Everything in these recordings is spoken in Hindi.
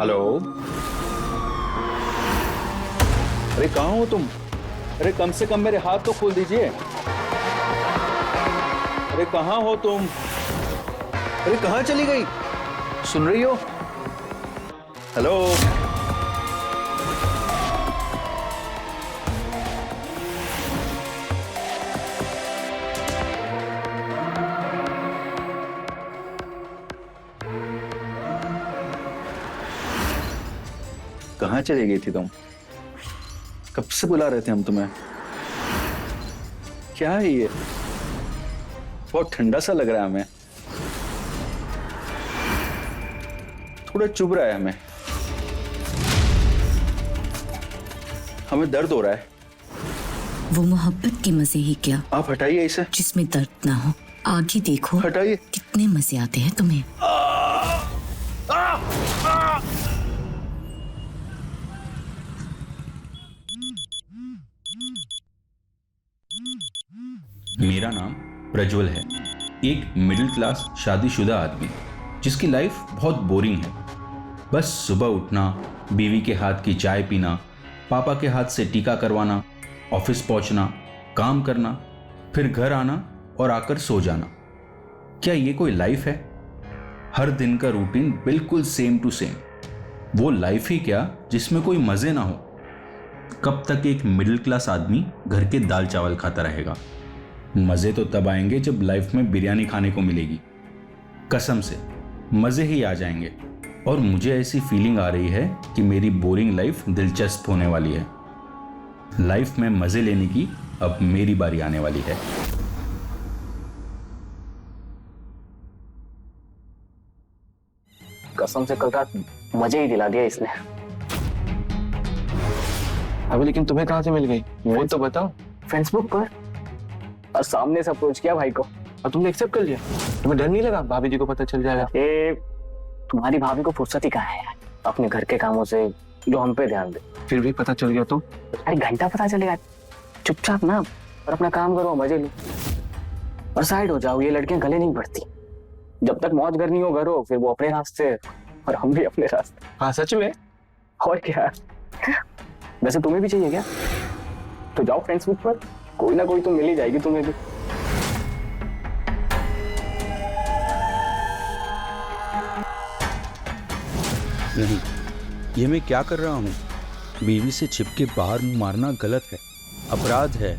हेलो। अरे कहाँ हो तुम? अरे कम से कम मेरे हाथ तो खोल दीजिए। अरे कहाँ हो तुम? अरे कहाँ चली गई? सुन रही हो? हेलो। कहाँ चली गई थी तुम? कब से बुला रहे थे हम तुम्हें। क्या है ये? बहुत ठंडा सा लग रहा है हमें। थोड़ा चुभ रहा है हमें। हमें दर्द हो रहा है। वो मोहब्बत के मजे ही क्या, आप हटाइए इसे। जिसमें दर्द ना हो। आगे देखो, हटाइए। कितने मजे आते हैं तुम्हें। मेरा नाम प्रज्वल है। एक मिडिल क्लास शादीशुदा आदमी जिसकी लाइफ बहुत बोरिंग है। बस सुबह उठना, बीवी के हाथ की चाय पीना, पापा के हाथ से टीका करवाना, ऑफिस पहुंचना, काम करना, फिर घर आना और आकर सो जाना। क्या ये कोई लाइफ है? हर दिन का रूटीन बिल्कुल सेम टू सेम। वो लाइफ ही क्या जिसमें कोई मजे ना हो। कब तक एक मिडिल क्लास आदमी घर के दाल चावल खाता रहेगा? मजे तो तब आएंगे जब लाइफ में बिरयानी खाने को मिलेगी। कसम से मजे ही आ जाएंगे। और मुझे ऐसी फीलिंग आ रही है कि मेरी बोरिंग लाइफ दिलचस्प होने वाली है। लाइफ में मजे लेने की अब मेरी बारी आने वाली है। कसम से कल रात मजे ही दिला दिया इसने। अभी लेकिन तुम्हें कहाँ से मिल गई वो तो बताओ। फेसबुक पर और सामने से अप्रोच किया भाई को। और तुमने एक्सेप्ट कर लिया? तुम्हें डर नहीं लगा भाभी जी को पता चल जाएगा? ये तुम्हारी भाभी को फुर्सत ही कहाँ है यार, अपने घर के कामों से जो हम पे ध्यान दे। फिर भी पता चल गया तो? अरे घंटा पता चलेगा। चुपचाप ना और अपना काम करो, मजे लो और साइड हो जाओ। ये लड़कियां गले नहीं बढ़ती। जब तक मौज करनी हो करो, फिर वो अपने रास्ते और हम भी अपने रास्ते। हाँ सच में। और क्या, वैसे तुम्हें भी चाहिए क्या? तो जाओ फेसबुक पर, कोई ना कोई तो मिल ही जाएगी तुम्हें भी। नहीं, ये मैं क्या कर रहा हूँ? बीवी से छिपके बाहर मुंह मारना गलत है, अपराध है।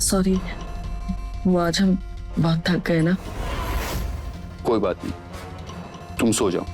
सॉरी, वो आज हम बहुत थक गए ना। कोई बात नहीं, तुम सो जाओ।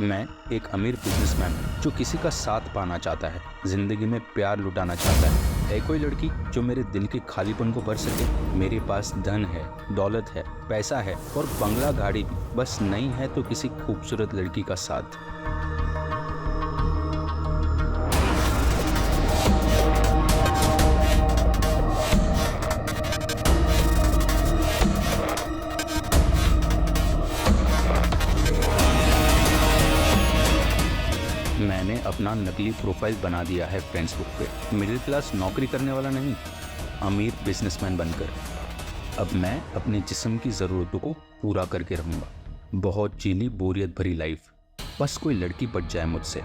मैं एक अमीर बिजनेसमैन हूँ जो किसी का साथ पाना चाहता है, जिंदगी में प्यार लुटाना चाहता है कोई लड़की जो मेरे दिल के खालीपन को भर सके। मेरे पास धन है, दौलत है, पैसा है और बंगला गाड़ी भी, बस नहीं है तो किसी खूबसूरत लड़की का साथ। मैंने अपना नकली प्रोफाइल बना दिया है फेसबुक पे, मिडिल क्लास नौकरी करने वाला नहीं, अमीर बिजनेसमैन बनकर। अब मैं अपने जिस्म की ज़रूरतों को पूरा करके रहूँगा। बहुत जी ली बोरियत भरी लाइफ, बस कोई लड़की पट जाए मुझसे।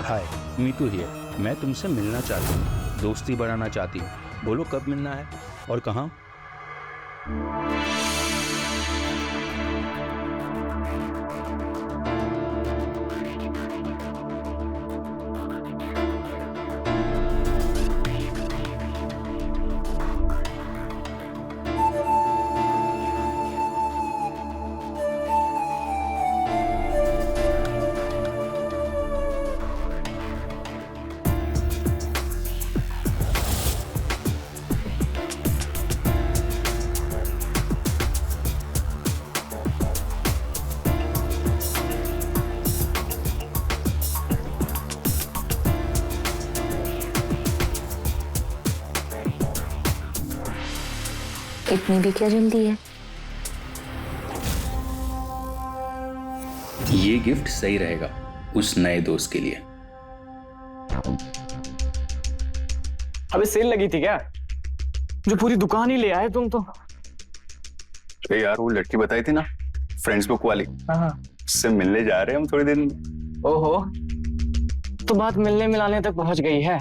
हाय, मीतू हियर। मैं तुमसे मिलना चाहती हूँ, दोस्ती बढ़ाना चाहती हूँ। बोलो कब मिलना है और कहाँ? इतनी भी क्या जल्दी है? ये गिफ्ट सही रहेगा उस नए दोस्त के लिए। अबे सेल लगी थी क्या जो पूरी दुकान ही ले आए तुम तो? अरे यार वो लड़की बताई थी ना, फ्रेंड्स बुक वाली, उससे मिलने जा रहे हैं हम थोड़े दिन। ओहो, तो बात मिलने मिलाने तक पहुंच गई है।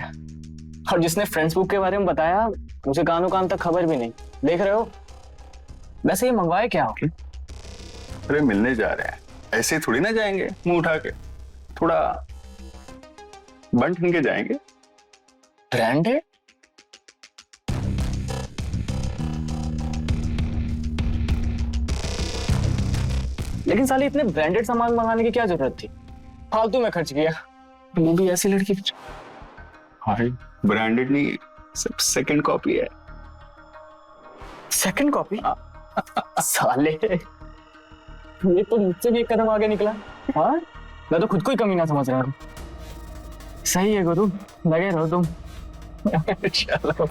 और जिसने फ्रेंड्स बुक के बारे में बताया मुझे कानों कान तक खबर भी नहीं। देख रहे हो, वैसे ये मंगवाए क्या हो? अरे मिलने जा रहे हैं, ऐसे थोड़ी ना जाएंगे मुंह उठा के, थोड़ा बन ठन के जाएंगे। ब्रांडेड? लेकिन साले इतने ब्रांडेड सामान मंगाने की क्या जरूरत थी? फालतू में खर्च किया, वो भी ऐसी लड़की। अरे ब्रांडेड नहीं, सब सेकंड कॉपी है। Second copy? साले ये तो मुझसे भी एक कदम आगे निकला। हाँ, मैं तो खुद को ही कमीना समझ रहा हूँ। सही है गुरु, लगे रहो तुम। चलो।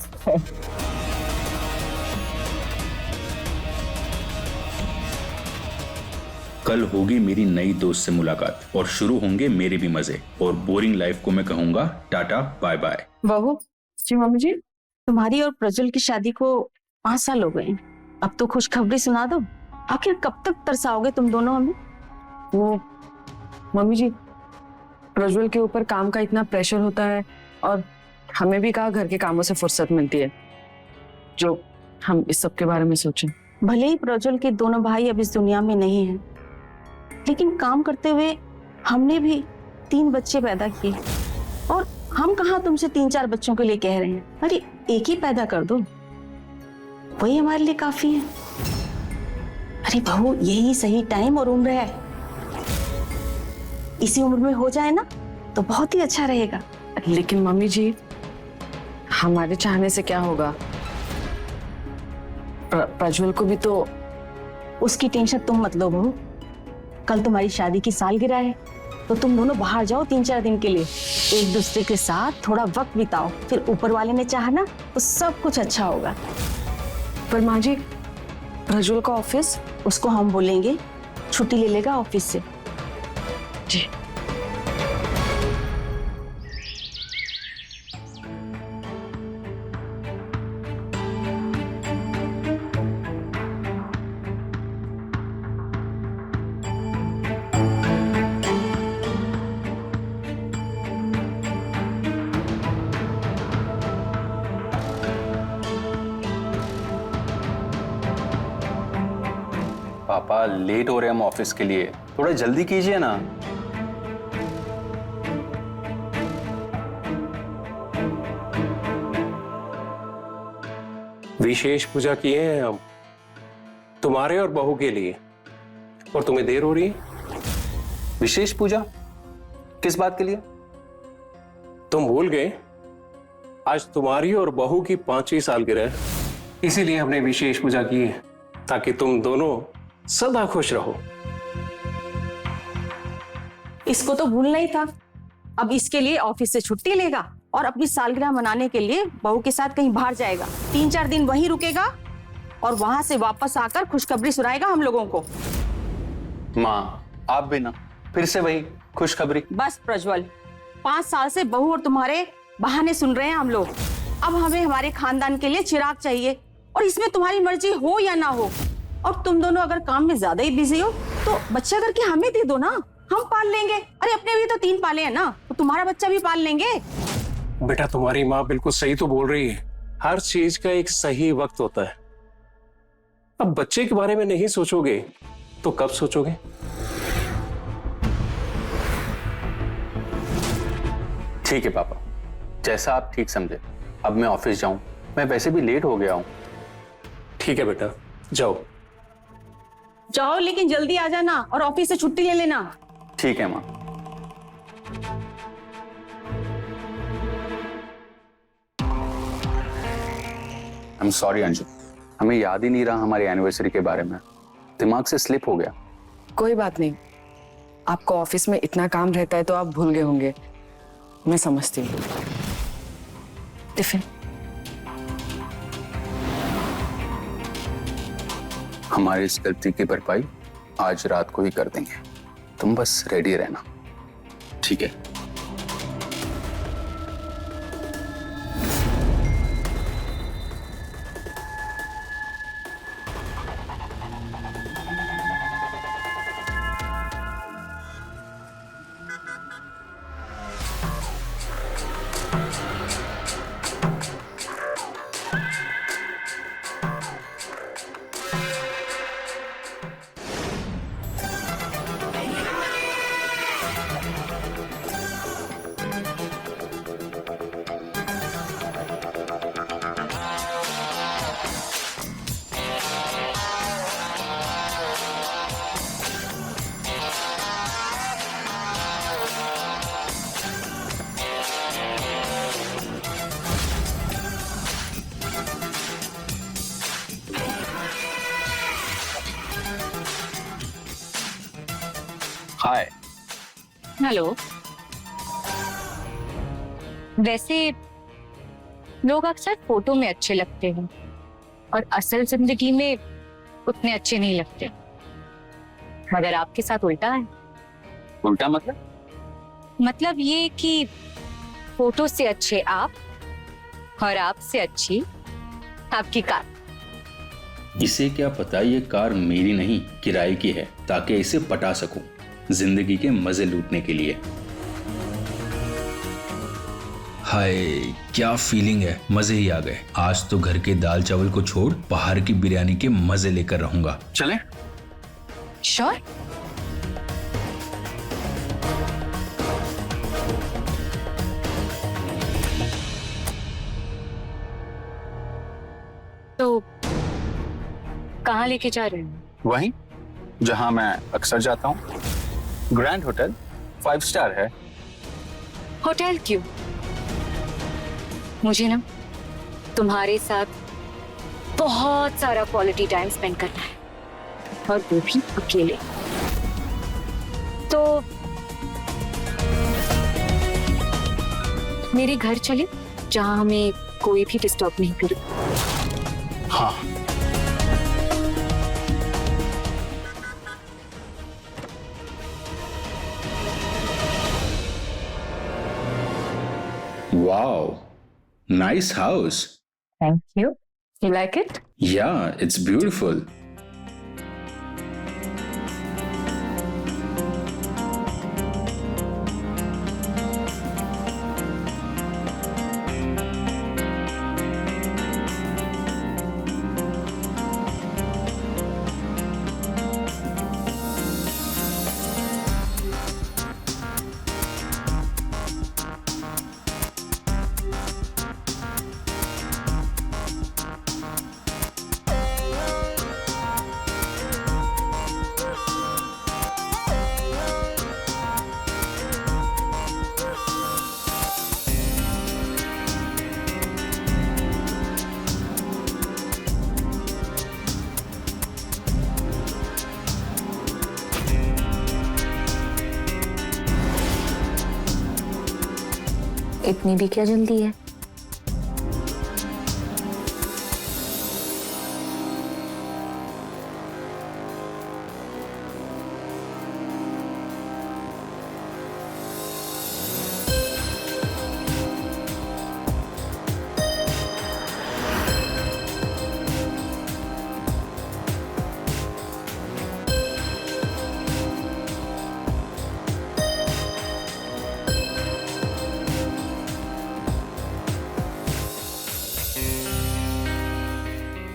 कल होगी मेरी नई दोस्त से मुलाकात और शुरू होंगे मेरे भी मजे, और बोरिंग लाइफ को मैं कहूंगा टाटा बाय बाय। बहू जी, मम्मी जी, तुम्हारी और प्रज्वल की शादी को 5 साल हो गए। अब तो खुशखबरी सुना दो। आखिर कब तक तरसाओगे तुम दोनों हमें? वो मम्मी जी, प्रज्वल के ऊपर काम का इतना प्रेशर होता है और हमें भी कहाँ घर के कामों से फुर्सत मिलती है जो हम इस सब के बारे में सोचें। भले ही प्रज्वल के दोनों भाई अब इस दुनिया में नहीं हैं, लेकिन काम करते हुए हमने भी 3 बच्चे पैदा किए, और हम कहाँ तुमसे 3-4 बच्चों के लिए कह रहे हैं। अरे एक ही पैदा कर दो, वही हमारे लिए काफी है। अरे बहू, यही सही टाइम और उम्र है। इसी उम्र में हो जाए ना तो बहुत ही अच्छा रहेगा। लेकिन मम्मी जी, हमारे चाहने से क्या होगा? प्रज्वल को भी तो। उसकी टेंशन तुम मत लो बहू। कल तुम्हारी शादी की सालगिरह है, तो तुम दोनों बाहर जाओ 3-4 दिन के लिए, एक दूसरे के साथ थोड़ा वक्त बिताओ। फिर ऊपर वाले ने चाहा ना तो सब कुछ अच्छा होगा। पर माँ जी, प्रज्वल का ऑफिस? उसको हम बोलेंगे छुट्टी ले लेगा ऑफिस से। जी। पापा लेट हो रहे हैं हम ऑफिस के लिए, थोड़ा जल्दी कीजिए ना। विशेष पूजा किए हैं हम तुम्हारे और बहू के लिए, और तुम्हें देर हो रही है। विशेष पूजा किस बात के लिए? तुम भूल गए, आज तुम्हारी और बहू की 5वीं सालगिरह है, इसीलिए हमने विशेष पूजा की है ताकि तुम दोनों सदा खुश रहो। इसको तो भूलना ही था। अब इसके लिए ऑफिस से छुट्टी लेगा और अपनी सालगिरह मनाने के लिए बहू के साथ कहीं बाहर जाएगा। 3-4 दिन वहीं रुकेगा और वहां से वापस आकर खुशखबरी सुनाएगा हम लोगों को। माँ, आप भी ना फिर से वही खुशखबरी। बस प्रज्वल, 5 साल से बहू और तुम्हारे बहाने सुन रहे हैं हम लोग। अब हमें हमारे खानदान के लिए चिराग चाहिए, और इसमें तुम्हारी मर्जी हो या ना हो। और तुम दोनों अगर काम में ज्यादा ही बिजी हो तो बच्चा करके हमें दे दो ना, हम पाल लेंगे। अरे अपने भी तो 3 पाले हैं ना, तो तुम्हारा बच्चा भी पाल लेंगे। बेटा, तुम्हारी माँ बिल्कुल सही तो बोल रही है, हर चीज का एक सही वक्त होता है। अब बच्चे के बारे में नहीं सोचोगे तो कब सोचोगे? ठीक है पापा, जैसा आप ठीक समझे। अब मैं ऑफिस जाऊं, मैं वैसे भी लेट हो गया हूं। ठीक है बेटा, जाओ। जाओ, लेकिन जल्दी आ जाना और ऑफिस से छुट्टी ले लेना। ठीक है माँ। आई एम सॉरी अंजू, हमें याद ही नहीं रहा हमारी एनिवर्सरी के बारे में, दिमाग से स्लिप हो गया। कोई बात नहीं, आपको ऑफिस में इतना काम रहता है तो आप भूल गए होंगे, मैं समझती हूँ। टिफिन। हमारी इस गलती की भरपाई आज रात को ही कर देंगे, तुम बस रेडी रहना, ठीक है? हाय। हेलो। वैसे लोग अक्सर फोटो में अच्छे लगते हैं और असल जिंदगी में उतने अच्छे नहीं लगते, मगर आपके साथ उल्टा है। उल्टा मतलब? मतलब ये कि फोटो से अच्छे आप और आपसे अच्छी आपकी कार। इसे क्या पता ये कार मेरी नहीं किराए की है, ताकि इसे पटा सकूं जिंदगी के मजे लूटने के लिए। हाय क्या फीलिंग है, मजे ही आ गए। आज तो घर के दाल चावल को छोड़ बाहर की बिरयानी के मजे लेकर रहूंगा। चलें? श्योर। तो कहाँ लेके जा रहे हैं? वहीं जहां मैं अक्सर जाता हूं, ग्रैंड होटल, 5 स्टार है। होटल क्यों? मुझे ना तुम्हारे साथ बहुत सारा क्वालिटी टाइम स्पेंड करना है, और वो भी अकेले। तो मेरे घर चले जहां हमें कोई भी डिस्टर्ब नहीं करे। हाँ। Wow, nice house. Thank you. You like it? Yeah, it's beautiful. इतनी भी क्या जल्दी है?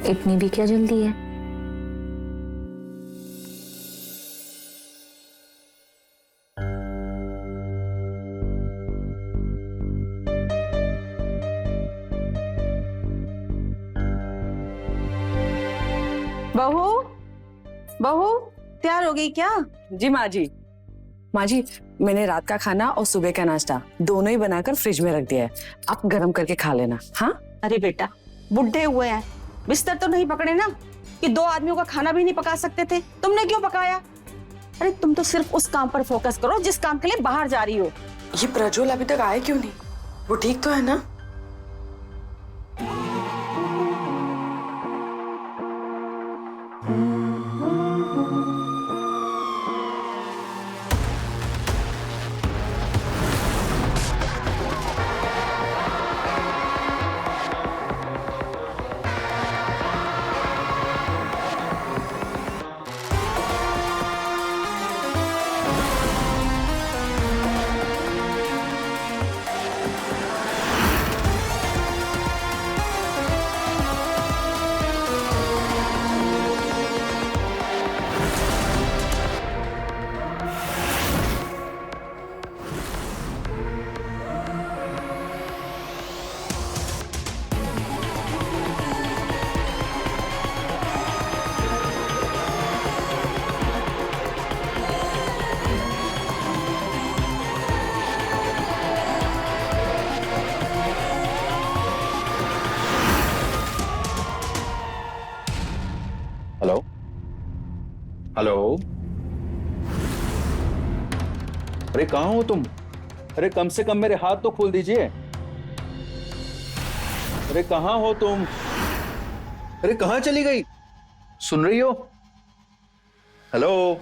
इतनी भी क्या जल्दी है? बहू, बहू तैयार हो गई क्या? जी माँ जी। माँ जी, मैंने रात का खाना और सुबह का नाश्ता दोनों ही बनाकर फ्रिज में रख दिया है, आप गर्म करके खा लेना। हाँ? अरे बेटा, बुढ़े हुए हैं, बिस्तर तो नहीं पकड़े ना कि 2 आदमियों का खाना भी नहीं पका सकते थे? तुमने क्यों पकाया? अरे तुम तो सिर्फ उस काम पर फोकस करो जिस काम के लिए बाहर जा रही हो। ये प्रज्वल अभी तक आए क्यों नहीं? वो ठीक तो है ना? हेलो हेलो, अरे कहाँ हो तुम? अरे कम से कम मेरे हाथ तो खोल दीजिए। अरे कहाँ हो तुम? अरे कहाँ चली गई? सुन रही हो? हेलो,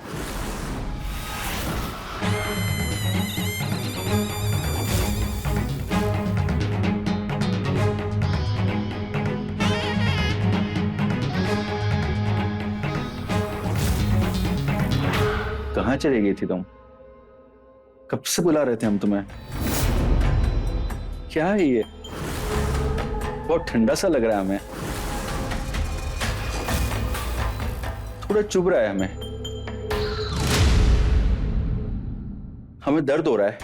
कहाँ चली गई थी तुम? कब से बुला रहे थे हम तुम्हें। क्या है ये? बहुत ठंडा सा लग रहा है हमें, थोड़ा चुभ रहा है हमें दर्द हो रहा है।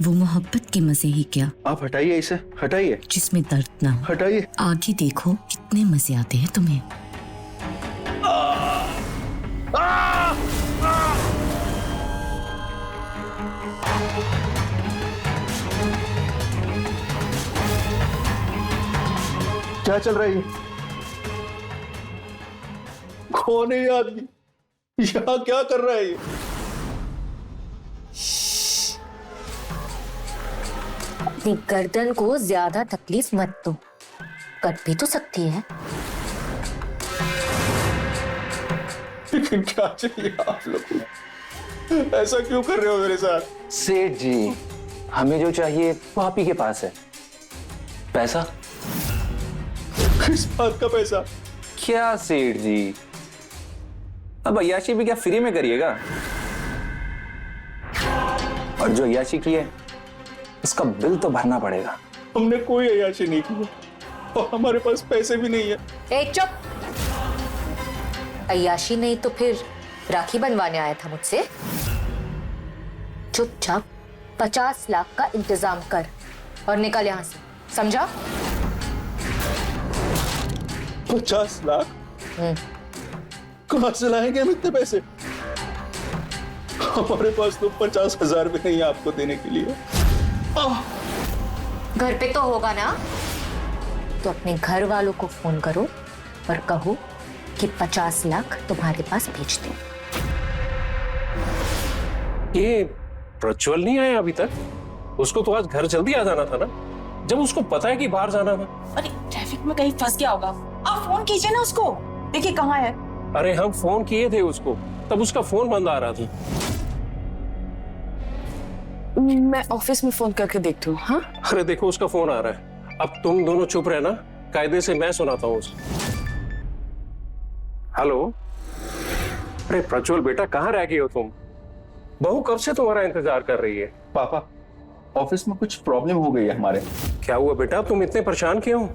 वो मोहब्बत के मजे ही क्या, आप हटाइए इसे, हटाइए, जिसमें दर्द ना हो। हटाइए। आगे देखो कितने मजे आते हैं तुम्हें। क्या चल रहा है ये? कौन है ये आदमी? यहाँ क्या कर रहा है ये? अपनी गर्दन को ज्यादा तकलीफ मत दो, कट भी तो सकती है। लेकिन क्या चाहिए आप लोगों को? ऐसा क्यों कर रहे हो मेरे साथ? सेठ जी, हमें जो चाहिए वो आप ही के पास है। पैसा? किस बात का पैसा? क्या सेठ जी, अब अय्याशी भी क्या फ्री में करिएगा? और जो अय्याशी की है उसका बिल तो भरना पड़ेगा। हमने कोई अय्याशी नहीं की और हमारे पास पैसे भी नहीं है। ए चुप! अय्याशी नहीं तो फिर राखी बनवाने आया था मुझसे? चुपचाप 50 लाख का इंतजाम कर और निकल यहां से, समझा? 50 लाख? कहां से लाएंगे हम इतने पैसे? हमारे पास तो 50,000 भी नहीं है आपको देने के लिए। घर पे तो होगा ना, तो अपने घर वालों को फोन करो और कहो कि 50 लाख तुम्हारे पास भेज दो। ये प्रज्वल नहीं आया अभी तक? उसको तो आज घर जल्दी आ जाना था ना, जब उसको पता है कि बाहर जाना था। अरे ट्रैफिक में कहीं फंस गया होगा, आप फोन कीजिए ना उसको, देखिए कहाँ है। अरे हम फोन किए थे उसको, तब उसका फोन बंद आ रहा था। मैं ऑफिस में फोन करके देखती हूँ। हाँ अरे देखो उसका फोन आ रहा है। अब तुम दोनों चुप रहना, कायदे से मैं सुनाता हूँ उसे। हेलो। अरे प्रज्वल बेटा, कहाँ रह गए हो तुम? बहू कब से तुम्हारा इंतजार कर रही है। पापा, ऑफिस में कुछ प्रॉब्लम हो गई है हमारे। क्या हुआ बेटा, तुम इतने परेशान क्यों?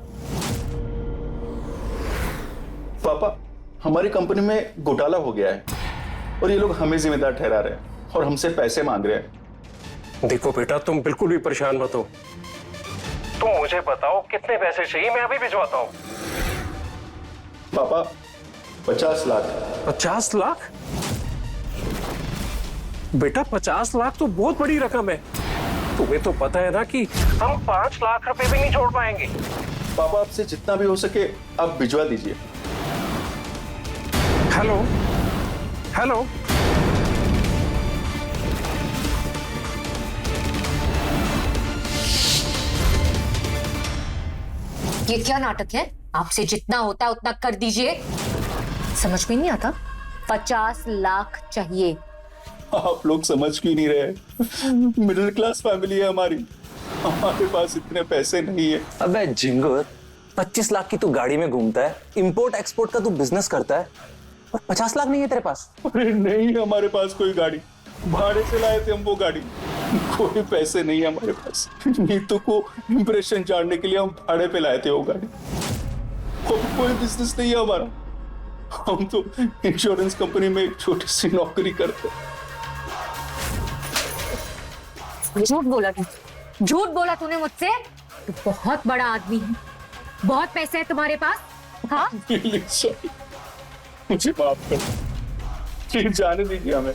पापा, हमारी कंपनी में घोटाला हो गया है और ये लोग हमें जिम्मेदार ठहरा रहे हैं और हमसे पैसे मांग रहे हैं। देखो बेटा, तुम बिल्कुल भी परेशान मत हो। तुम मुझे बताओ कितने पैसे चाहिए, मैं अभी भिजवाता हूँ। पापा, 50 लाख। 50 लाख? बेटा 50 लाख तो बहुत बड़ी रकम है। तुम्हें तो पता है ना कि हम 5 लाख रुपए भी नहीं छोड़ पाएंगे। पापा, आपसे जितना भी हो सके आप भिजवा दीजिए। Hello hello. ये क्या नाटक है? आपसे जितना होता है उतना कर दीजिए। समझ में नहीं आता? 50 लाख चाहिए। आप लोग समझ क्यों नहीं रहे? मिडिल क्लास फैमिली है हमारी, हमारे पास इतने पैसे नहीं है। अबे जिंगर, 25 लाख की तू गाड़ी में घूमता है, इंपोर्ट एक्सपोर्ट का तू बिजनेस करता है और 50 लाख नहीं है तेरे पास? अरे नहीं, हमारे पास कोई गाड़ी, भाड़े से लाए थे हम वो गाड़ी। कोई पैसे नहीं है हमारे पास। नीतू को इंप्रेशन जानने के लिए हम भाड़े पे लाए थे वो गाड़ी। और कोई बिजनेस नहीं है हमारा। हम तो इंश्योरेंस कंपनी में एक छोटी सी नौकरी करते। झूठ बोला तू, झूठ बोला तूने मुझसे। तू बहुत बड़ा आदमी है, बहुत पैसे है तुम्हारे पास। हाँ मुझे माफ कर, प्लीज जाने दीजिए हमें,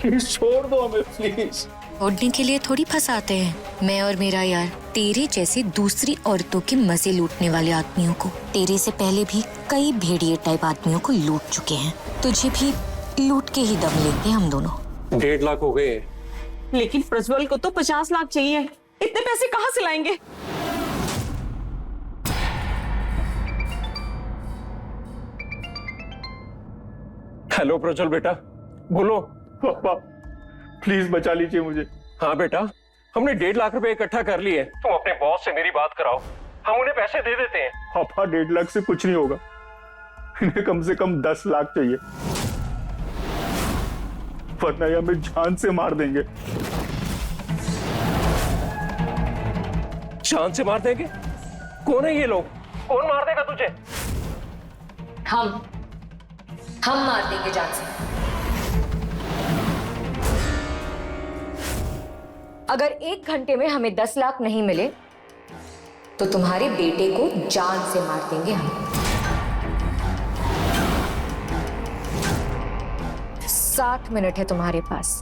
प्लीज छोड़ दो हमें प्लीज। छोड़ने के लिए थोड़ी फंसाते हैं। मैं और मेरा यार तेरे जैसी दूसरी औरतों के मजे लूटने वाले आदमियों को, तेरे से पहले भी कई भेड़िए टाइप आदमियों को लूट चुके हैं। तुझे भी लूट के ही दम लेते हम दोनों। 1.5 लाख हो गए। लेकिन प्रज्वल को तो 50 लाख चाहिए, इतने पैसे कहाँ से लाएंगे? हेलो प्रज्वल बेटा, बोलो। पापा प्लीज बचा लीजिए मुझे। हाँ बेटा, हमने 1.5 लाख रुपए इकट्ठा कर लिए। तुम अपने बॉस से मेरी बात कराओ, हम उन्हें पैसे दे देते हैं। पापा 1.5 लाख से कुछ नहीं होगा, इन्हें कम से कम 10 लाख चाहिए, वरना ये हमें जान से मार देंगे। जान से मार देंगे? कौन है ये लोग? कौन मार देगा तुझे? हम मार देंगे जान से। अगर 1 घंटे में हमें 10 लाख नहीं मिले तो तुम्हारे बेटे को जान से मार देंगे हम। 7 मिनट है तुम्हारे पास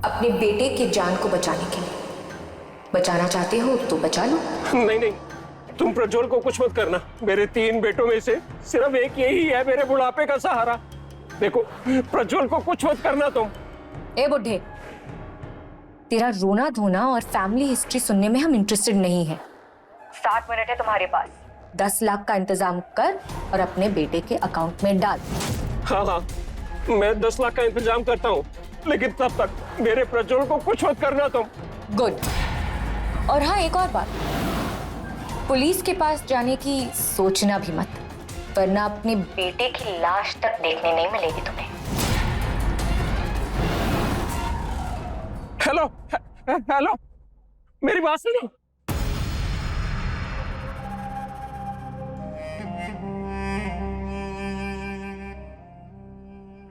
अपने बेटे की जान को बचाने के लिए। बचाना चाहते हो तो बचा लो। नहीं नहीं, तुम प्रज्वल को कुछ मत करना। मेरे 3 बेटों में से सिर्फ एक यही है मेरे बुढ़ापे का सहारा। देखो, प्रज्वल को कुछ मत करना तुम। ए बुढ़े, तेरा रोना धोना और फैमिली हिस्ट्री सुनने में हम इंटरेस्टेड नहीं है। 7 मिनट है तुम्हारे पास, 10 लाख का इंतजाम कर और अपने बेटे के अकाउंट में डाल। हाँ हाँ, मैं 10 लाख का इंतजाम करता हूँ, लेकिन तब तक मेरे प्रज्वल को कुछ मत करना तुम। गुड। और हाँ, एक और बात, पुलिस के पास जाने की सोचना भी मत, वरना अपने बेटे की लाश तक देखने नहीं मिलेगी तुम्हें। हेलो हेलो, मेरी बात सुनो।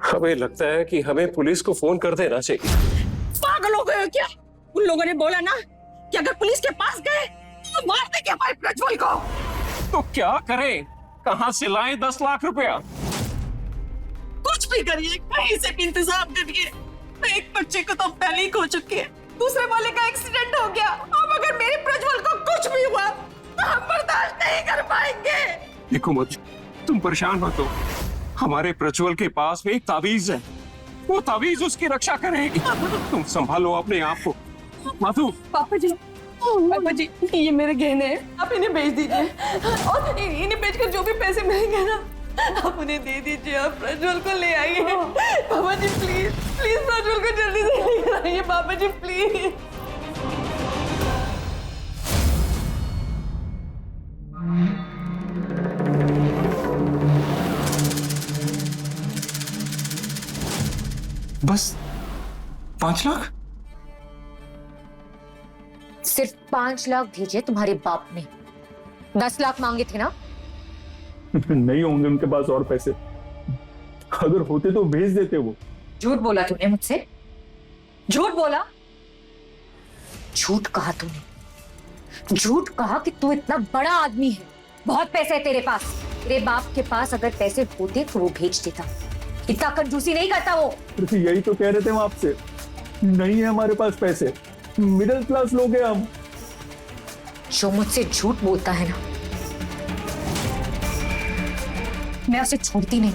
हमें लगता है कि हमें पुलिस को फोन कर देना चाहिए। पागल हो गए हो क्या? उन लोगों ने बोला ना कि अगर पुलिस के पास गए तो मार देंगे हमारे प्रज्वल को। तो क्या करें? कहां से लाएं 10 लाख रुपया? कुछ भी करिए, कहीं से भी इंतजाम करिए। एक बच्चे को तो पहले ही खो चुके हैं, दूसरे वाले का एक्सीडेंट हो गया। अब अगर मेरे प्रज्वल को कुछ भी हुआ तो हम बर्दाश्त नहीं कर पाएंगे। देखो मत, तुम परेशान मत हो। हमारे प्रज्वल के पास में एक ताबीज है, वो ताबीज उसकी रक्षा करेगी। तुम संभालो अपने आप को, माधु, पापा जी, ये मेरे गहने हैं, आप इन्हें बेच दीजिए और इन्हें बेचकर जो भी पैसे मिलेंगे ना आप उन्हें दे दीजिए। आप प्रज्वल को ले आइए। पापा जी प्लीज प्लीज प्रज्वल को जल्दी से लेकर आइए पापा जी प्लीज। बस 5 लाख? सिर्फ 5 लाख भेजे तुम्हारे बाप ने। 10 लाख मांगे थे ना? नहीं होंगे उनके पास और पैसे, अगर होते तो भेज देते वो। झूठ बोला तूने मुझसे, झूठ बोला, झूठ कहा तूने, झूठ कहा कि तू इतना बड़ा आदमी है, बहुत पैसे है तेरे पास। तेरे बाप के पास अगर पैसे होते तो वो भेज देता, इतना कंजूसी नहीं करता वो। यही तो कह रहे थे हम आपसे, नहीं है हमारे पास पैसे, मिडिल क्लास लोग हैं हम। जो मुझसे झूठ बोलता है ना, मैं उसे छोड़ती नहीं।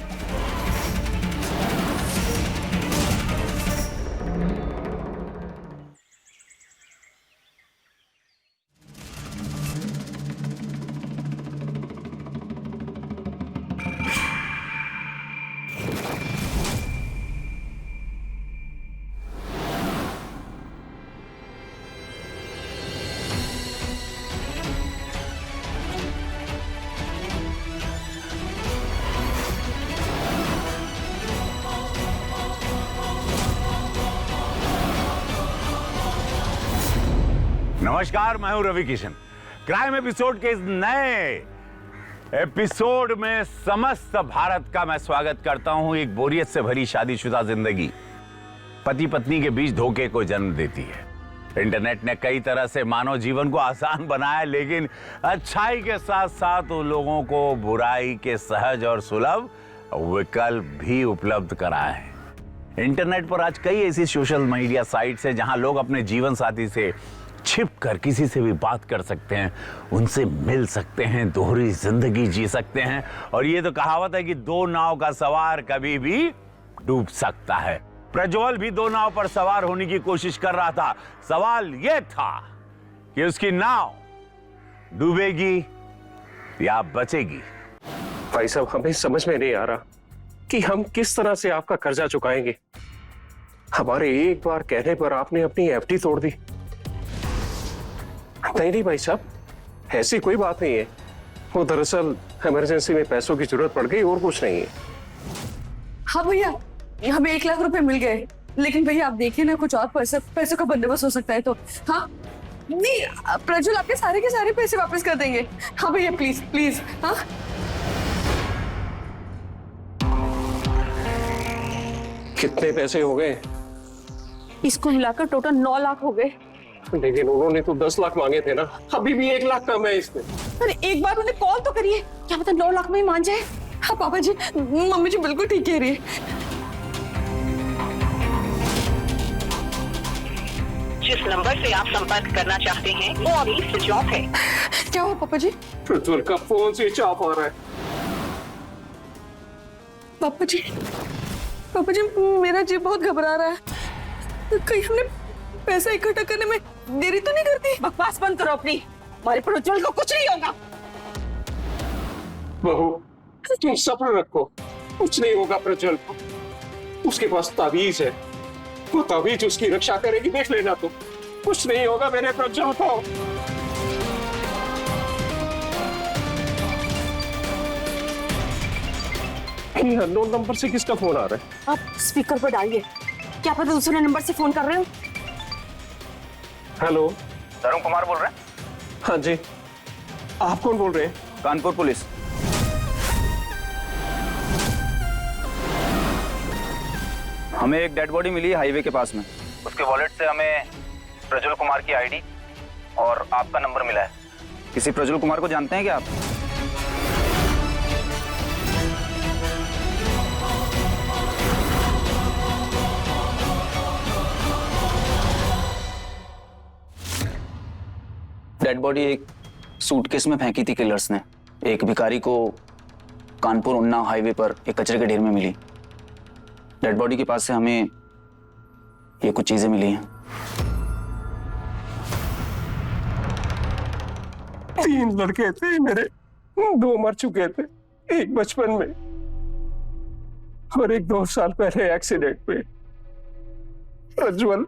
नमस्कार, मैं हूं रवि किशन। क्राइम एपिसोड के इस नए एपिसोड में समस्त भारत का मैं स्वागत करता हूं। एक बोरियत से भरी शादीशुदा जिंदगी पति पत्नी के बीच धोखे को जन्म देती है। इंटरनेट ने कई तरह से मानव जीवन को आसान बनाया, लेकिन अच्छाई के साथ साथ उन लोगों को बुराई के सहज और सुलभ विकल्प भी उपलब्ध कराए हैं। इंटरनेट पर आज कई ऐसी सोशल मीडिया साइट्स हैं जहां लोग अपने जीवन साथी से छिप कर किसी से भी बात कर सकते हैं, उनसे मिल सकते हैं, दोहरी जिंदगी जी सकते हैं। और ये तो कहावत है कि 2 नाव का सवार कभी भी डूब सकता है। प्रज्वल भी 2 नाव पर सवार होने की कोशिश कर रहा था। सवाल यह था कि उसकी नाव डूबेगी या बचेगी। भाई साहब, हमें समझ में नहीं आ रहा कि हम किस तरह से आपका कर्जा चुकाएंगे। हमारे एक बार कहने पर आपने अपनी एफडी तोड़ दी। नहीं भाई साहब, ऐसी कोई बात नहीं है। वो दरअसल इमरजेंसी में पैसों की जरूरत पड़ गई और कुछ नहीं है। हाँ भैया, हमें 1 लाख रुपए मिल गए, लेकिन भैया आप देखिए ना, कुछ और पैसों का बंदोबस्त हो सकता है तो। हाँ नहीं, प्रज्वल आपके सारे के सारे पैसे वापस कर देंगे। हाँ भैया प्लीज प्लीज। हाँ कितने पैसे हो गए? इसको मिलाकर टोटल 9 लाख हो गए। लेकिन उन्होंने तो 10 लाख मांगे थे ना, अभी भी 1 लाख कम है इसमें। अरे एक बार उन्हें कॉल तो करिए, क्या पता 9 लाख में ही मान जाए। हाँ पापा जी, मम्मी जी बिल्कुल ठीक कह रही है। जिस नंबर से आप संपर्क करना चाहते हैं वो अभी स्विच ऑफ है। क्या हुआ पापा जी? प्रज्वल का फोन स्विच ऑफ हो रहा है। पापा जी मेरा जी बहुत घबरा रहा है। कहीं हमने पैसा इकट्ठा करने में देरी तो नहीं करती? बकवास बंद करो अपनी, हमारे प्रज्वल को कुछ नहीं होगा। बहू, तुम सब्र रखो, कुछ नहीं होगा प्रज्वल को। उसके पास ताबीज है, वो ताबीज उसकी रक्षा करेगी, देख लेना तुम। कुछ नहीं होगा मेरे प्रज्वल को। अननोन नंबर से किसका फोन आ रहा है? आप स्पीकर पर डालिए, क्या पता दूसरे नंबर से फोन कर रहे हो। हेलो, तरुण कुमार बोल रहे हैं? हाँ जी, आप कौन बोल रहे हैं? कानपुर पुलिस। हमें एक डेड बॉडी मिली है हाईवे के पास में। उसके वॉलेट से हमें प्रज्वल कुमार की आईडी और आपका नंबर मिला है। किसी प्रज्वल कुमार को जानते हैं क्या आप? डेड बॉडी एक सूटकेस में फेंकी थी किलर्स ने। एक भिखारी को कानपुर उन्नाव हाईवे पर एक कचरे के ढेर में मिली। डेड बॉडी के पास से हमें ये कुछ चीजें मिली हैं। 3 लड़के थे मेरे, 2 मर चुके थे, एक बचपन में और एक 2 साल पहले एक्सीडेंट में। प्रज्वल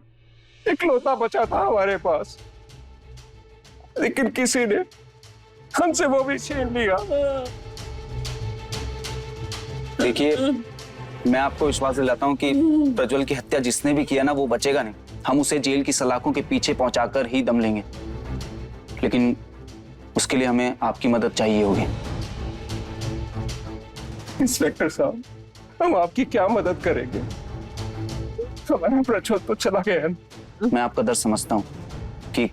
इकलौता बचा था हमारे पास, लेकिन किसी ने हमसे वो भी छीन लिया। देखिए, मैं आपको विश्वास दिलाता हूँ कि प्रज्वल की हत्या जिसने भी किया ना, वो बचेगा नहीं। हम उसे जेल की सलाखों के पीछे पहुंचाकर ही दम लेंगे, लेकिन उसके लिए हमें आपकी मदद चाहिए होगी। इंस्पेक्टर साहब, हम आपकी क्या मदद करेंगे? हमारा प्रज्वल तो चला गया। मैं आपका दर्द समझता हूँ कि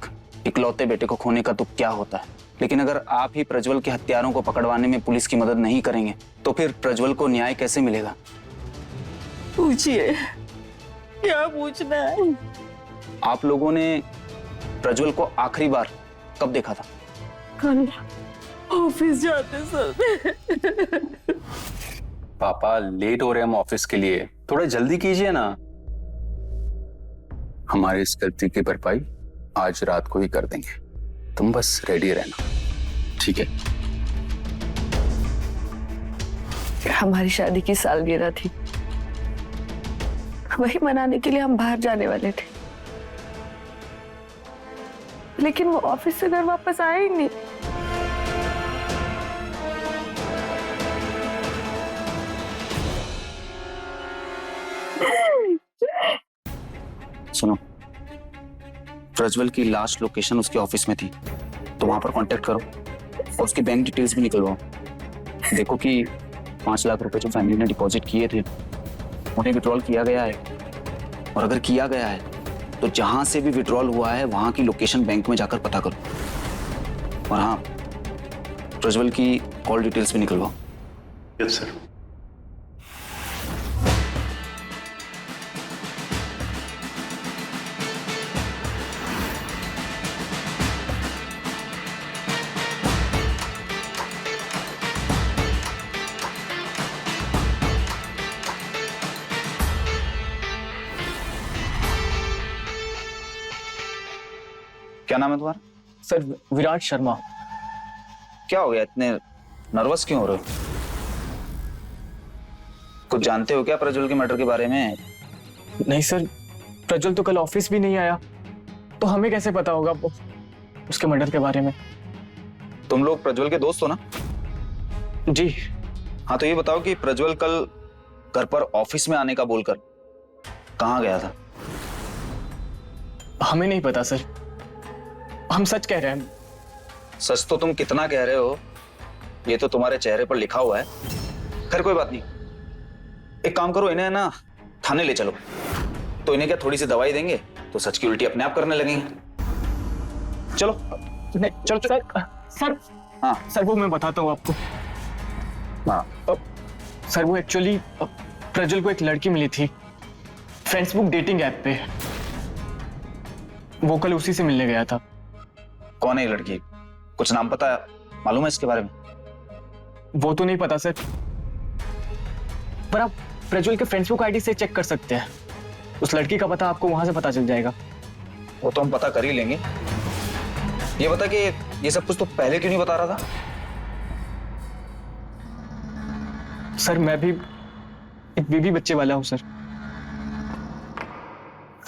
इकलौते बेटे को खोने का दुख क्या होता है, लेकिन अगर आप ही प्रज्वल के हत्यारों को पकड़वाने में पुलिस की मदद नहीं करेंगे तो फिर प्रज्वल को न्याय कैसे मिलेगा? पूछिए, क्या पूछना है? आप लोगों ने प्रज्वल को आखिरी बार कब देखा था? कल ऑफिस जाते समय। पापा लेट हो रहे हैं हम ऑफिस के लिए, थोड़ा जल्दी कीजिए ना। हमारी इस गलती की भरपाई आज रात को ही कर देंगे, तुम बस रेडी रहना, ठीक है? हमारी शादी की सालगिरह थी, वही मनाने के लिए हम बाहर जाने वाले थे, लेकिन वो ऑफिस से घर वापस आए ही नहीं। सुनो, प्रज्वल की लास्ट लोकेशन उसके ऑफिस में थी, तो वहां पर कांटेक्ट करो और उसकी बैंक डिटेल्स भी निकलवाओ। देखो कि 5 लाख रुपए जो फैमिली ने डिपॉजिट किए थे उन्हें विड्रॉल किया गया है, और अगर किया गया है तो जहां से भी विड्रॉल हुआ है वहां की लोकेशन बैंक में जाकर पता करो। और हाँ, प्रज्वल की कॉल डिटेल्स भी निकलवाओ। Yes sir. क्या नाम है तुम्हारा? सर विराट शर्मा। क्या हो गया, इतने नर्वस क्यों हो रहे हो? कुछ जानते हो क्या प्रज्वल के मर्डर के बारे में? नहीं सर, प्रज्वल तो कल ऑफिस भी नहीं आया, तो हमें कैसे पता होगा उसके मर्डर के बारे में? तुम लोग प्रज्वल के दोस्त हो ना? जी हाँ, तो ये बताओ कि प्रज्वल कल घर पर ऑफिस में आने का बोलकर कहाँ गया था? हमें नहीं पता सर, हम सच कह रहे हैं। सच तो तुम कितना कह रहे हो ये तो तुम्हारे चेहरे पर लिखा हुआ है। खैर कोई बात नहीं, एक काम करो, इन्हें ना थाने ले चलो, तो इन्हें क्या थोड़ी सी दवाई देंगे तो सच की उल्टी अपने आप करने लगेंगे। चलो नहीं चलो सर। सर हाँ सर, वो मैं बताता हूँ आपको। हाँ सर, वो एक्चुअली प्रज्वल को एक लड़की मिली थी फेसबुक डेटिंग ऐप पे, वो कल उसी से मिलने गया था। कौन है ये लड़की? कुछ नाम पता है, मालूम है इसके बारे में? वो तो नहीं पता सर, पर आप प्रज्वल के फेसबुक आईडी से चेक कर सकते हैं, उस लड़की का पता आपको वहां से पता चल जाएगा। वो तो हम पता कर ही लेंगे। ये बता कि ये सब कुछ तो पहले क्यों नहीं बता रहा था? सर मैं भी एक बीवी बच्चे वाला हूं सर,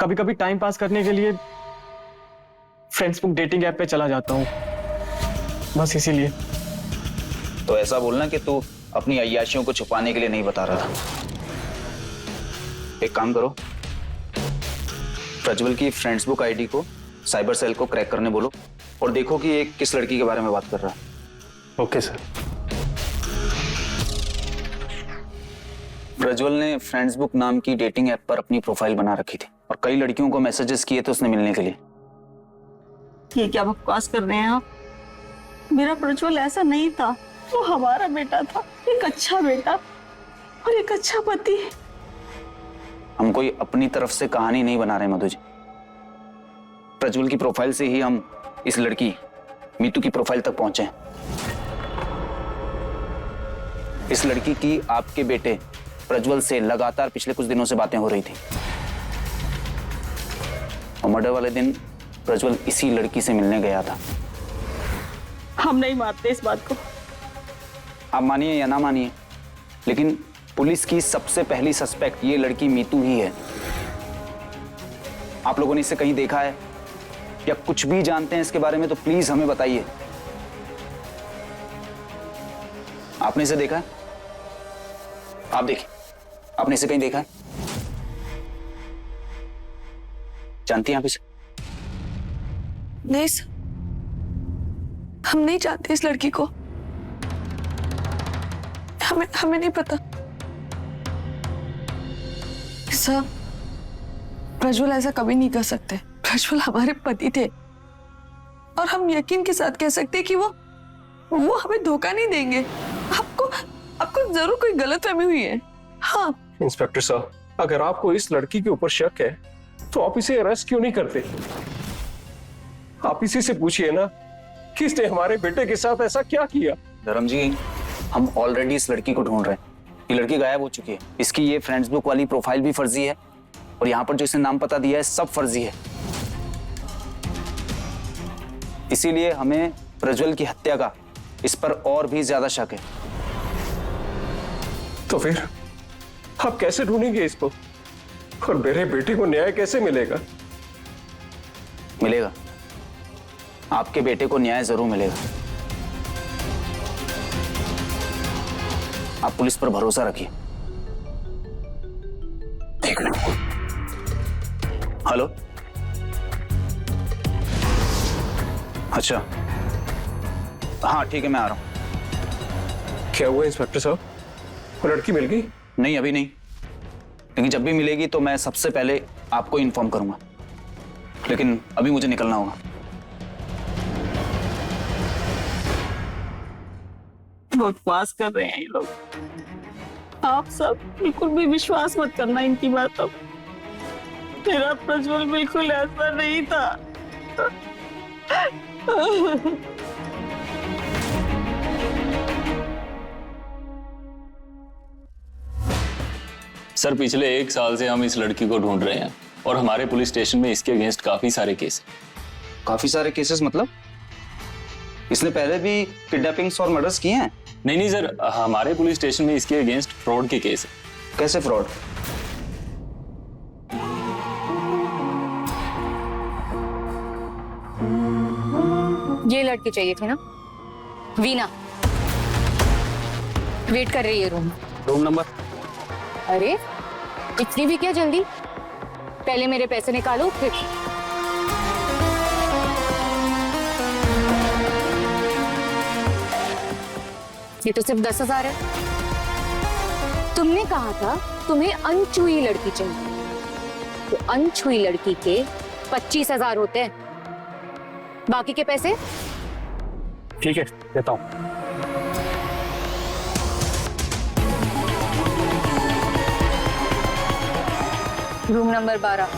कभी कभी टाइम पास करने के लिए फेसबुक डेटिंग ऐप पे चला जाता हूं, बस इसीलिए। तो ऐसा बोलना कि तू अपनी अय्याशियों को छुपाने के लिए नहीं बता रहा था। एक काम करो, प्रज्वल की फेसबुक आईडी को साइबर सेल को क्रैक करने बोलो और देखो कि ये किस लड़की के बारे में बात कर रहा है। Okay sir. प्रज्वल ने फेसबुक नाम की डेटिंग ऐप पर अपनी प्रोफाइल बना रखी थी और कई लड़कियों को मैसेजेस किए थे उसने मिलने के लिए। ये क्या बकवास कर रहे हैं आप? मेरा प्रज्वल ऐसा नहीं था, वो हमारा बेटा था, एक अच्छा बेटा और एक अच्छा पति। हम कोई अपनी तरफ से कहानी नहीं बना रहे मधु जी, प्रज्वल की प्रोफाइल से ही हम इस लड़की मीतू की प्रोफाइल तक पहुंचे। इस लड़की की आपके बेटे प्रज्वल से लगातार पिछले कुछ दिनों से बातें हो रही थी और मर्डर वाले दिन प्रज्वल इसी लड़की से मिलने गया था। हम नहीं मानते इस बात को। आप मानिए या ना मानिए, लेकिन पुलिस की सबसे पहली सस्पेक्ट ये लड़की मीतू ही है। आप लोगों ने इसे कहीं देखा है या कुछ भी जानते हैं इसके बारे में तो प्लीज हमें बताइए। आपने इसे देखा है? आप देखिए, आपने इसे कहीं देखा है? जानती हैं आप इसे? नहीं सर, हम नहीं जानते इस लड़की को। हमें नहीं पता सर। प्रज्वल ऐसा कभी नहीं कर सकते। प्रज्वल हमारे पति थे और हम यकीन के साथ कह सकते हैं कि वो हमें धोखा नहीं देंगे। आपको जरूर कोई गलतफहमी हुई है। हाँ इंस्पेक्टर साहब, अगर आपको इस लड़की के ऊपर शक है तो आप इसे अरेस्ट क्यों नहीं करते? आप इसी से पूछिए ना, किसने हमारे बेटे के साथ ऐसा क्या किया? धर्म जी, हम ऑलरेडी इस लड़की को ढूंढ रहे हैं। ये लड़की गायब हो चुकी है। इसकी ये फ्रेंड्स बुक वाली प्रोफाइल भी फर्जी है और यहाँ पर जो इसने नाम पता दिया है सब फर्जी है। इसीलिए हमें प्रज्वल की हत्या का इस पर और भी ज्यादा शक है। तो फिर आप कैसे ढूंढेंगे इसको और मेरे बेटे को न्याय कैसे मिलेगा? मिलेगा, आपके बेटे को न्याय जरूर मिलेगा। आप पुलिस पर भरोसा रखिए। देख लो। हेलो, अच्छा हाँ ठीक है, मैं आ रहा हूं। क्या हुआ इंस्पेक्टर साहब, वो लड़की मिल गई? नहीं अभी नहीं, लेकिन जब भी मिलेगी तो मैं सबसे पहले आपको इन्फॉर्म करूंगा। लेकिन अभी मुझे निकलना होगा। बकवास कर रहे हैं ये लोग। आप सब बिल्कुल भी विश्वास मत करना इनकी बातों। तेरा प्रज्वल बिल्कुल ऐसा नहीं था। सर पिछले 1 साल से हम इस लड़की को ढूंढ रहे हैं और हमारे पुलिस स्टेशन में इसके अगेंस्ट काफी सारे केस। काफी सारे केसेस मतलब? इसने पहले भी किडनैपिंग्स और मर्डर्स किए हैं? नहीं सर, हमारे पुलिस स्टेशन में इसके अगेंस्ट फ्रॉड के केस है। कैसे फ्रॉड? ये लड़की चाहिए थी ना, वीना। वेट कर रही है रूम नंबर। अरे इतनी भी क्या जल्दी? पहले मेरे पैसे निकालो फिर। ये तो सिर्फ 10,000 है। तुमने कहा था तुम्हें अनछुई लड़की चाहिए, तो अनछुई लड़की के 25,000 होते हैं। बाकी के पैसे? ठीक है, देता हूं। Room number 12।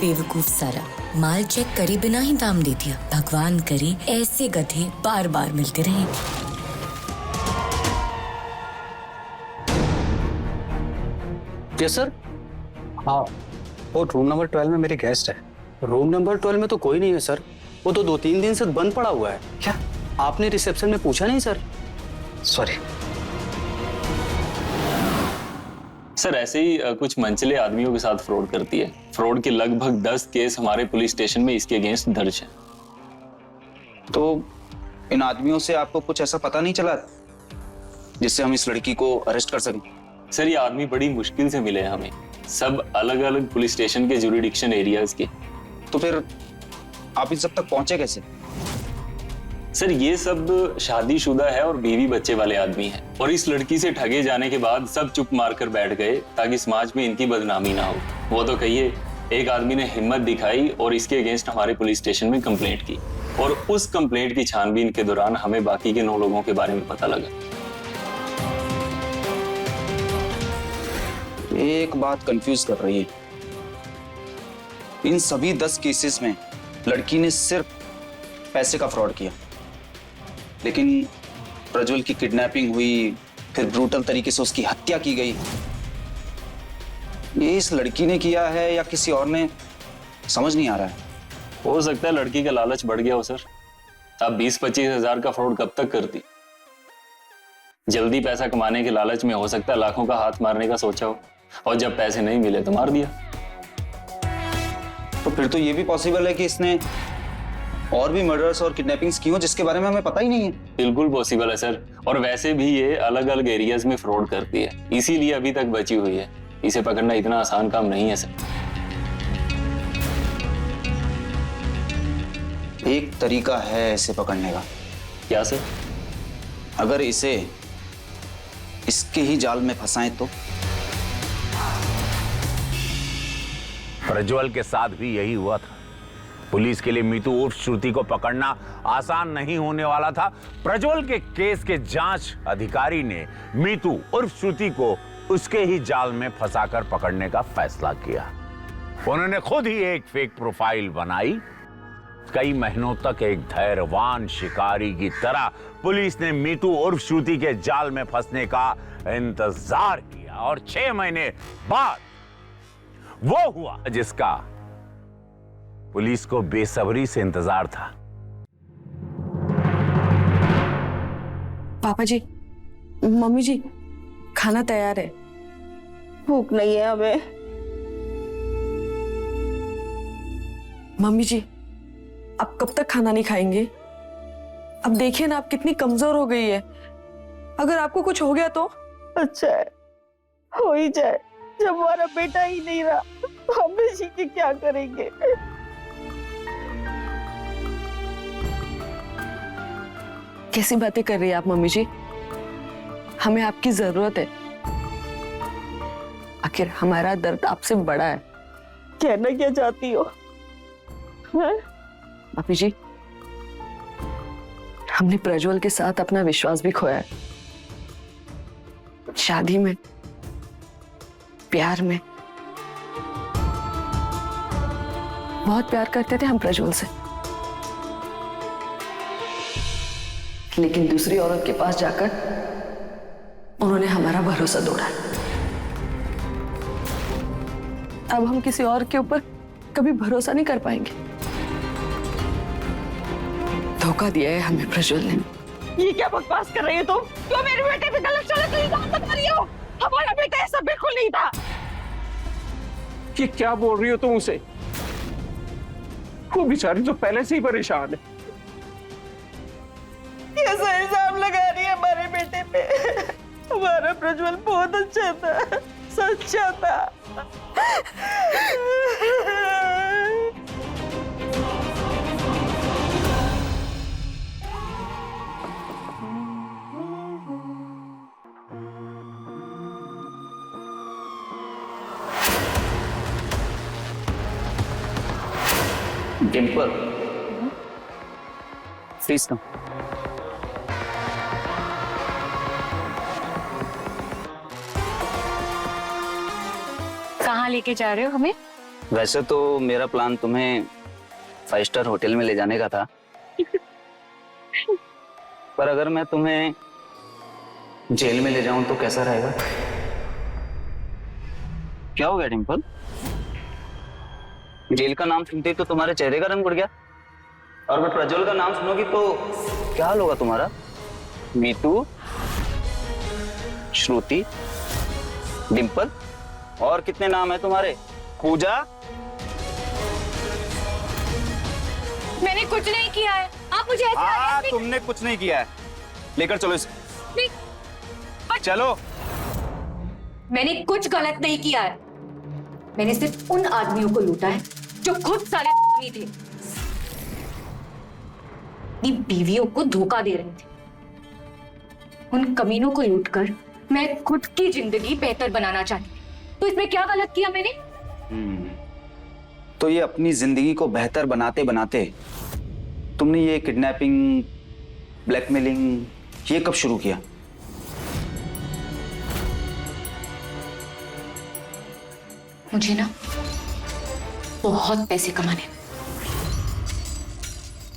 बेवकूफ सारा, माल चेक करे बिना ही दाम दे दिया। भगवान करे ऐसे गधे बार बार मिलते रहे। Yes sir. हाँ, वो रूम नंबर 12 में मेरे गेस्ट है। रूम नंबर 12 में तो कोई नहीं है सर, वो तो 2-3 दिन से बंद पड़ा हुआ है। क्या आपने रिसेप्शन में पूछा नहीं सर? सॉरी सर, ऐसे ही कुछ मनचले आदमियों के साथ फ्रॉड करती है। फ्रॉड के लगभग 10 केस हमारे पुलिस स्टेशन में इसके अगेंस्ट दर्ज है। तो इन आदमियों से आपको कुछ ऐसा पता नहीं चला जिससे हम इस लड़की को अरेस्ट कर सकें? सर, ये आदमी बड़ी मुश्किल से मिले हैं हमें, सब अलग अलग पुलिस स्टेशन के ज्यूरिडिक्शन एरियाज के। तो फिर आप इन सब तक पहुंचे कैसे? सर, ये सब शादीशुदा है और बीवी बच्चे वाले आदमी हैं, और इस लड़की से ठगे जाने के बाद सब चुप मारकर बैठ गए ताकि समाज में इनकी बदनामी ना हो। वो तो कहिए, एक आदमी ने हिम्मत दिखाई और इसके अगेंस्ट हमारे पुलिस स्टेशन में कंप्लेंट की, और उस कंप्लेंट की छानबीन के दौरान हमें बाकी के 9 लोगों के बारे में पता लगा। एक बात कंफ्यूज कर रही है। इन सभी 10 केसेस में लड़की ने सिर्फ पैसे का फ्रॉड किया, लेकिन प्रज्वल की किडनैपिंग हुई, फिर ब्रूटल तरीके से उसकी हत्या की गई। ये इस लड़की ने किया है या किसी और ने, समझ नहीं आ रहा है। हो सकता है लड़की का लालच बढ़ गया हो सर। अब 20-25 हजार का फ्रॉड कब तक करती? जल्दी पैसा कमाने के लालच में हो सकता है लाखों का हाथ मारने का सोचा हो, और जब पैसे नहीं मिले तो मार दिया। तो फिर तो ये भी पॉसिबल है कि इसने और भी मर्डर्स और किडनैपिंग्स की हो जिसके बारे में हमें पता ही नहीं है। बिल्कुल पॉसिबल है सर, और वैसे भी ये अलग अलग एरियाज में फ्रॉड करती है, इसीलिए अभी तक बची हुई है। इसे पकड़ना इतना आसान काम नहीं है सर। एक तरीका है इसे पकड़ने का। क्या सर? अगर इसे इसके ही जाल में फंसाएं तो? प्रज्वल के साथ भी यही हुआ था। पुलिस के लिए मीतू उर्फ श्रुति को पकड़ना आसान नहीं होने वाला था। प्रज्वल के केस के जांच अधिकारी ने मीतू उर्फ श्रुति को उसके ही जाल में फंसाकर पकड़ने का फैसला किया। उन्होंने खुद ही एक फेक प्रोफाइल बनाई। कई महीनों तक एक धैर्यवान शिकारी की तरह पुलिस ने मीतू उर्फ श्रुति के जाल में फंसने का इंतजार किया, और 6 महीने बाद वो हुआ जिसका पुलिस को बेसब्री से इंतजार था। पापा जी, मम्मी जी, खाना तैयार है। भूख नहीं है हमें। मम्मी जी, आप कब तक खाना नहीं खाएंगे? अब देखिए ना, आप कितनी कमजोर हो गई है। अगर आपको कुछ हो गया तो? अच्छा है, हो ही जाए। जब हमारा बेटा ही नहीं रहा तो हम जी के क्या करेंगे? कैसी बातें कर रही है आप मम्मी जी? हमें आपकी जरूरत है। आखिर हमारा दर्द आपसे बड़ा है। कहना क्या चाहती हो? पापी जी, हमने प्रज्वल के साथ अपना विश्वास भी खोया है। शादी में, प्यार में बहुत प्यार करते थे हम प्रज्वल से, लेकिन दूसरी औरत के पास जाकर उन्होंने हमारा भरोसा तोड़ा। अब हम किसी और के ऊपर कभी भरोसा नहीं कर पाएंगे। धोखा दिया है हमें प्रज्वल ने। ये क्या बकवास कर रही हो तुम? क्यों मेरे बेटे पे गलत सलत इल्जाम लगा रही हो? हमारा बेटा ऐसा बिल्कुल नहीं था। ये क्या बोल रही हो तुम उसे? वो बेचारी तो पहले से ही परेशान है। कैसा इल्जाम लगा रही है हमारे बेटे पे? हमारा प्रज्वल बहुत अच्छा था, सच्चा था। Dimple, please come. कहाँ लेके जा रहे हो हमें? वैसे तो मेरा प्लान तुम्हें 5 स्टार होटल में ले जाने का था, पर अगर मैं तुम्हें जेल में ले जाऊं तो कैसा रहेगा? क्या हो गया डिम्पल? जेल का नाम सुनते ही तो तुम्हारे चेहरे का रंग उड़ गया, और मैं प्रज्वल का नाम सुनोगी तो क्या हाल होगा तुम्हारा? मीतू, श्रुति, डिम्पल, और कितने नाम है तुम्हारे? पूजा। मैंने कुछ नहीं किया है। आप मुझे ऐसे तुमने कुछ नहीं किया है। लेकर चलो इसे। नहीं। चलो। मैंने कुछ गलत नहीं किया है। मैंने सिर्फ उन आदमियों को लूटा है जो खुद साले आदमी थे, अपनी बीवियों को धोखा दे रहे थे। उन कमीनों को लूटकर मैं खुद की जिंदगी बेहतर बनाना चाहती थी। तो इसमें क्या गलत किया मैंने? तो ये अपनी जिंदगी को बेहतर बनाते बनाते तुमने ये किडनैपिंग, ब्लैकमेलिंग ये कब शुरू किया? मुझे ना बहुत पैसे कमाने,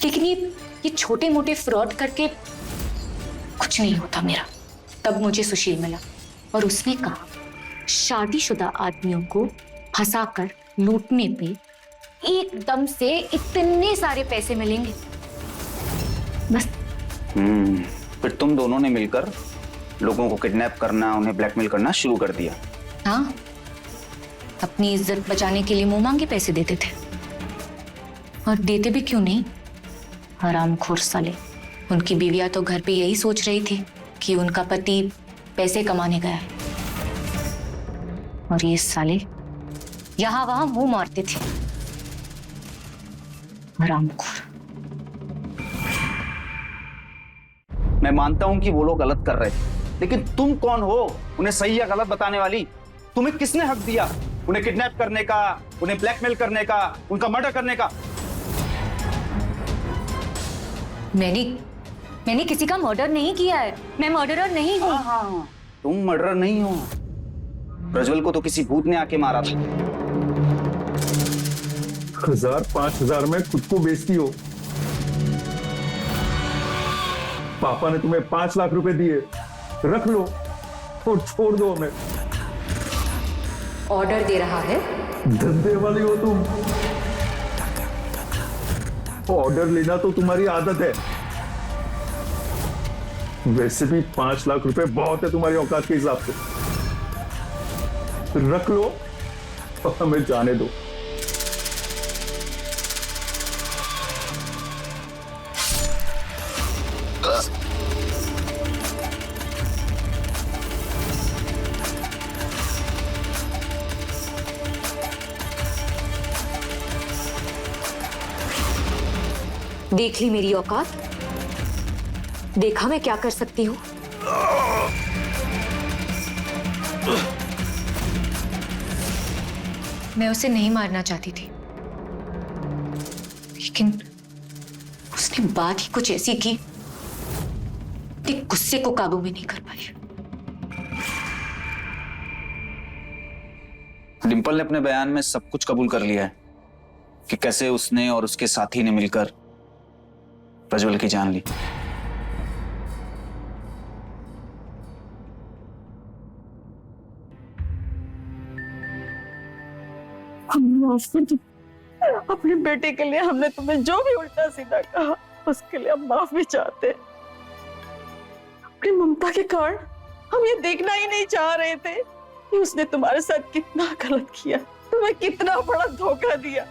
लेकिन ये छोटे मोटे फ्रॉड करके कुछ नहीं होता मेरा। तब मुझे सुशील मिला और उसने कहा शादीशुदा आदमियों को फंसाकर लूटने पे एकदम से इतने सारे पैसे मिलेंगे। बस फिर तुम दोनों ने मिलकर लोगों को किडनैप करना, उन्हें ब्लैकमेल करना शुरू कर दिया। हाँ, अपनी इज्जत बचाने के लिए मुंह मांगे पैसे देते थे। और देते भी क्यों नहीं, हरामखोर साले। उनकी बीवियां तो घर पे यही सोच रही थी कि उनका पति पैसे कमाने गया है, और ये साले यहां वहां मुंह मारते थे। हरामखोर। मैं मानता हूं कि वो लोग गलत कर रहे थे, लेकिन तुम कौन हो उन्हें सही या गलत बताने वाली? तुम्हें किसने हक दिया उन्हें किडनैप करने का, उन्हें ब्लैकमेल करने का, उनका मर्डर करने का? मैंने किसी का मर्डर नहीं किया है। मैं मर्डरर नहीं हूँ। हाँ, तुम मर्डरर नहीं हो। प्रज्वल को तो किसी भूत ने आके मारा था। 1000-5000 में खुद को बेचती हो। पापा ने तुम्हें 5 लाख रुपए दिए, रख लो और छोड़ दो हमें। ऑर्डर दे रहा है? धंधे वाली हो तुम। ऑर्डर लेना तो तुम्हारी आदत है। वैसे भी 5 लाख रुपए बहुत है तुम्हारी औकात के हिसाब से। रख लो और हमें जाने दो। देख ली मेरी औकात? देखा मैं क्या कर सकती हूँ? मैं उसे नहीं मारना चाहती थी, लेकिन उसने बात ही कुछ ऐसी की कि गुस्से को काबू में नहीं कर पाई। डिंपल ने अपने बयान में सब कुछ कबूल कर लिया है कि कैसे उसने और उसके साथी ने मिलकर प्रज्वल की जान ली। माफ कर दो। अपने बेटे के लिए हमने तुम्हें जो भी उल्टा सीधा कहा, उसके लिए हम माफी चाहते हैं। अपनी ममता के कारण हम ये देखना ही नहीं चाह रहे थे कि उसने तुम्हारे साथ कितना गलत किया, तुम्हें कितना बड़ा धोखा दिया।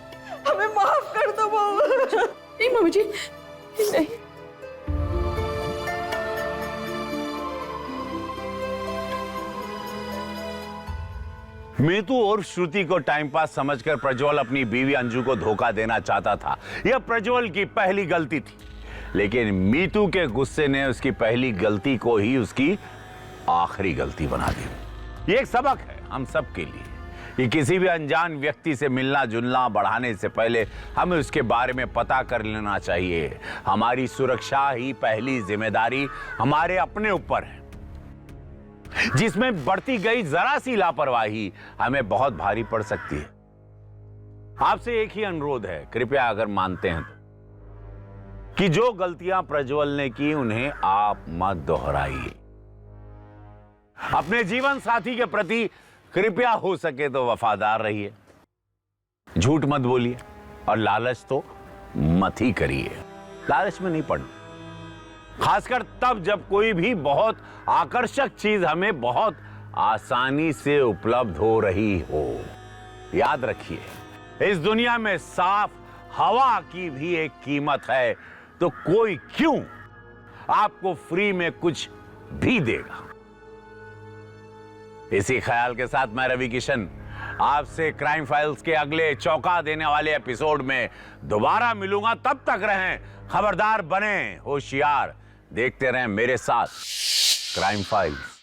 हमें माफ कर दो बहू। नहीं मम्मी जी, नहीं। मीतू और श्रुति को टाइम पास समझकर प्रज्वल अपनी बीवी अंजू को धोखा देना चाहता था। यह प्रज्वल की पहली गलती थी, लेकिन मीतू के गुस्से ने उसकी पहली गलती को ही उसकी आखिरी गलती बना दी। ये एक सबक है हम सब के लिए कि किसी भी अनजान व्यक्ति से मिलना जुलना बढ़ाने से पहले हमें उसके बारे में पता कर लेना चाहिए। हमारी सुरक्षा ही पहली जिम्मेदारी हमारे अपने ऊपर है, जिसमें बढ़ती गई जरा सी लापरवाही हमें बहुत भारी पड़ सकती है। आपसे एक ही अनुरोध है, कृपया अगर मानते हैं तो, कि जो गलतियां प्रज्वल ने की उन्हें आप मत दोहराइए। अपने जीवन साथी के प्रति कृपया हो सके तो वफादार रहिए, झूठ मत बोलिए और लालच तो मत ही करिए। लालच में नहीं पड़ना, खासकर तब जब कोई भी बहुत आकर्षक चीज हमें बहुत आसानी से उपलब्ध हो रही हो। याद रखिए, इस दुनिया में साफ हवा की भी एक कीमत है, तो कोई क्यों आपको फ्री में कुछ भी देगा। इसी ख्याल के साथ मैं रवि किशन आपसे क्राइम फाइल्स के अगले चौंका देने वाले एपिसोड में दोबारा मिलूंगा। तब तक रहें खबरदार, बने होशियार, देखते रहें मेरे साथ क्राइम फाइल्स।